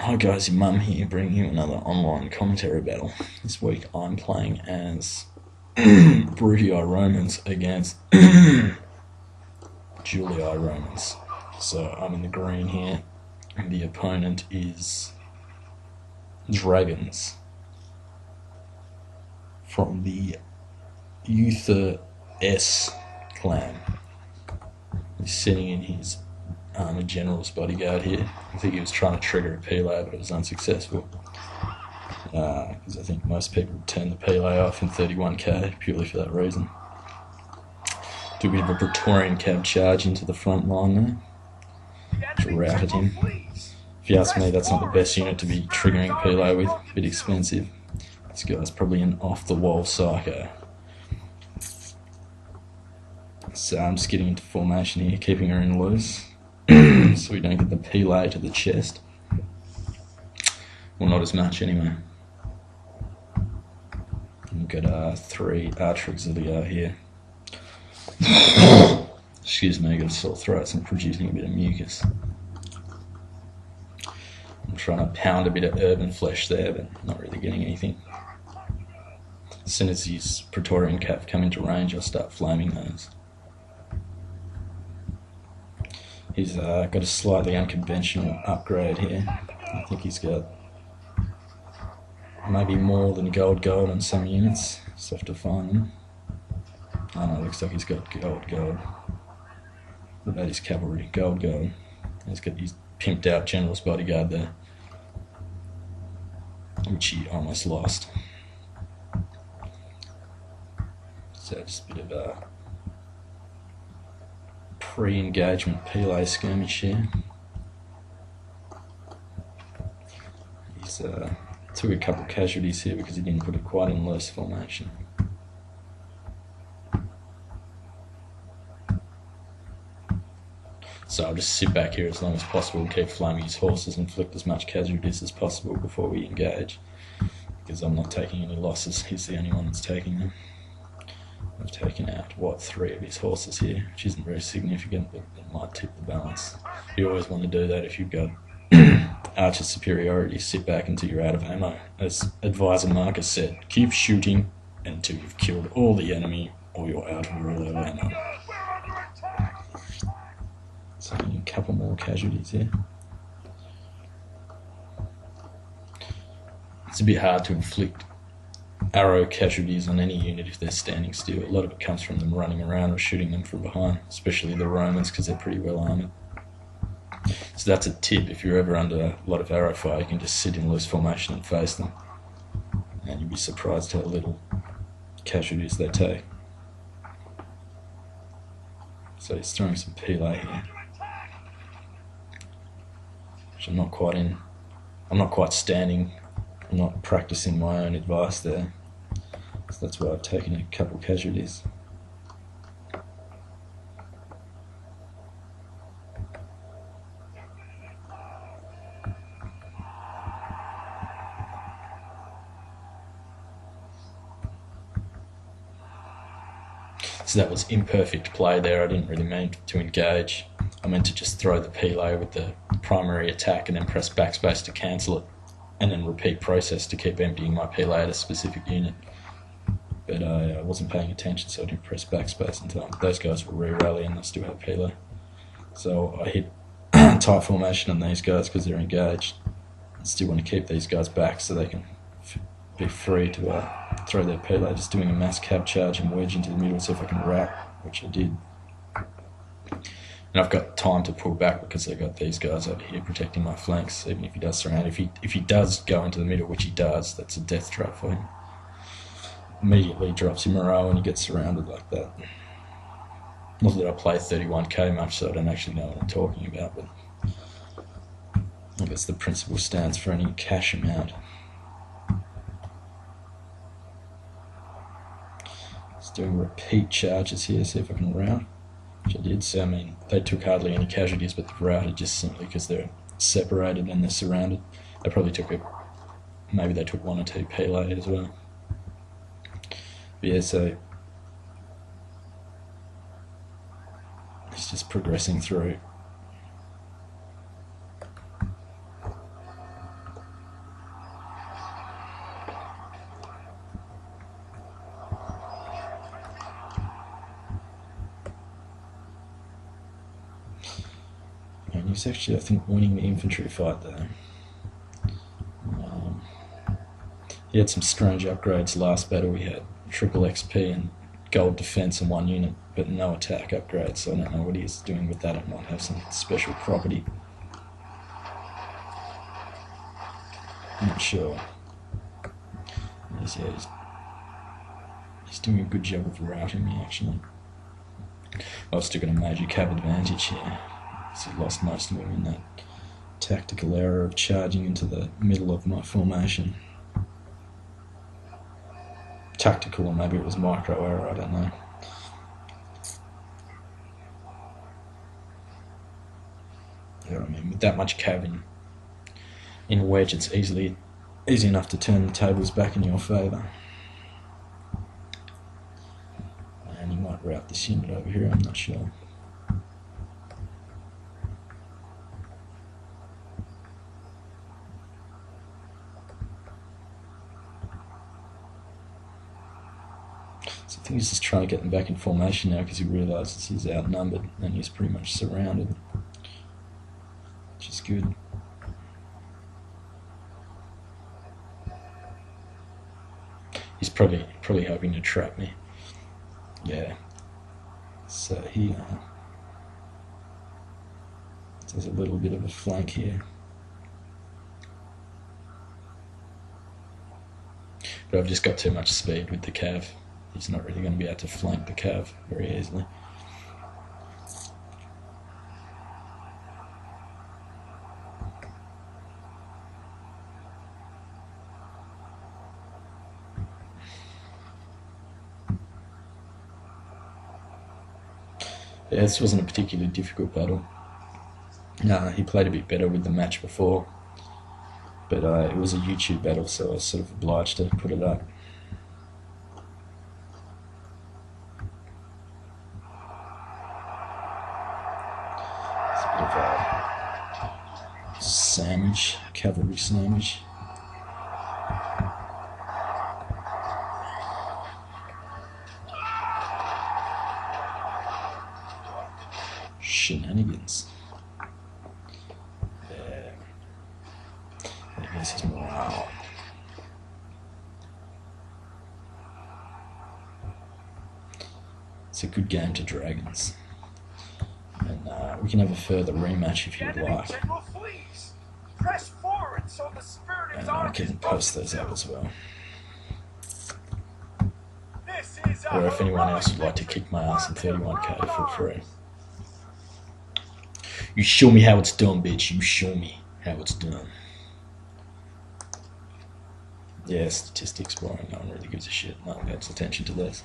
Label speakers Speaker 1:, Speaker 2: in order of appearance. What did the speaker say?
Speaker 1: Hi guys, your mum here, bringing you another online commentary battle. This week I'm playing as Brutii Romans against Julii Romans. So I'm in the green here, and the opponent is Dragons from the Uther clan. He's sitting in his general's bodyguard here. I think he was trying to trigger a Pele, but it was unsuccessful. Because I think most people turn the Pele off in 31k purely for that reason. Do a bit of a Praetorian cab charge into the front line there, which routed him. If you ask me, that's not the best unit to be triggering Pele with. A bit expensive. This guy's probably an off-the-wall psycho. So I'm just getting into formation here, keeping her in loose, so we don't get the Pele to the chest. Well, not as much anyway. We've got 3 archer auxiliar here. Excuse me, I got a sore throat, so I'm producing a bit of mucus. I'm trying to pound a bit of urban flesh there, but not really getting anything. As soon as these Praetorian cap come into range, I'll start flaming those. He's got a slightly unconventional upgrade here. I think he's got maybe more than gold on some units. Just have to find them. Oh no, looks like he's got gold. What about his cavalry? Gold. He's got his pimped out general's bodyguard there, which he almost lost. So just a bit of a pre-engagement Pele skirmish here. He's took a couple of casualties here because he didn't put it quite in loose formation. So I'll just sit back here as long as possible and keep flaming his horses and inflict as much casualties as possible before we engage, because I'm not taking any losses. He's the only one that's taking them. I've taken out, 3 of his horses here, which isn't very significant, but it might tip the balance. You always want to do that if you've got archer superiority. Sit back until you're out of ammo. As Advisor Marcus said, keep shooting until you've killed all the enemy or you're out of real low ammo. So a couple more casualties here. It's a bit hard to inflict arrow casualties on any unit if they're standing still. A lot of it comes from them running around or shooting them from behind, especially the Romans, because they're pretty well armoured. So that's a tip. If you're ever under a lot of arrow fire, you can just sit in loose formation and face them, and you'll be surprised how little casualties they take. So he's throwing some Pele here, which I'm not quite standing. I'm not practicing my own advice there. So that's why I've taken a couple casualties. So that was imperfect play there. I didn't really mean to engage. I meant to just throw the Pele with the primary attack and then press backspace to cancel it, and then repeat process to keep emptying my Pele at a specific unit. But I wasn't paying attention, so I didn't press backspace in time. Those guys will re-rally and they still have Pele. So I hit tight formation on these guys because they're engaged. I still want to keep these guys back so they can be free to throw their Pele. Just doing a mass cab charge and wedge into the middle, see if I can rout, which I did. And I've got time to pull back because I've got these guys over here protecting my flanks, even if he does surround. If he does go into the middle, which he does, that's a death trap for him. Immediately drops him morale when he gets surrounded like that. Not that I play 31k much, so I don't actually know what I'm talking about, but I guess the principle stands for any cash amount. Let's do repeat charges here, see if I can rout. Which I did. So I mean, they took hardly any casualties, but they've routed just simply because they're separated and they're surrounded. They probably took maybe they took 1 or 2 Pele as well. But yeah, so he's just progressing through. He was actually, I think, winning the infantry fight there. He had some strange upgrades last battle. He had triple XP and gold defense in one unit, but no attack upgrades, so I don't know what he's doing with that. It might have some special property. I'm not sure. He's doing a good job of routing me, actually. I've still got a major cab advantage here, so he lost most of them in that tactical error of charging into the middle of my formation. Tactical, or maybe it was micro error, I don't know. You know what I mean? With that much cav in wedge, it's easy enough to turn the tables back in your favour. And he might route this unit over here, I'm not sure. So I think he's just trying to get them back in formation now because he realises he's outnumbered and he's pretty much surrounded, which is good. He's probably hoping to trap me. Yeah. So he there's a little bit of a flank here. But I've just got too much speed with the cav. He's not really going to be able to flank the cav very easily. Yeah, this wasn't a particularly difficult battle. He played a bit better with the match before, but it was a YouTube battle, so I was sort of obliged to put it up. It's a bit of a sandwich, cavalry sandwich. Shenanigans. Yeah. This is morale. It's a good game to dragons. And we can have a further rematch if you'd like. And I can post those up as well. Or if anyone else would like to kick my ass in 31k, feel free. You show me how it's done, bitch. You show me how it's done. Yeah, statistics boring. No one really gives a shit. No one pays attention to this.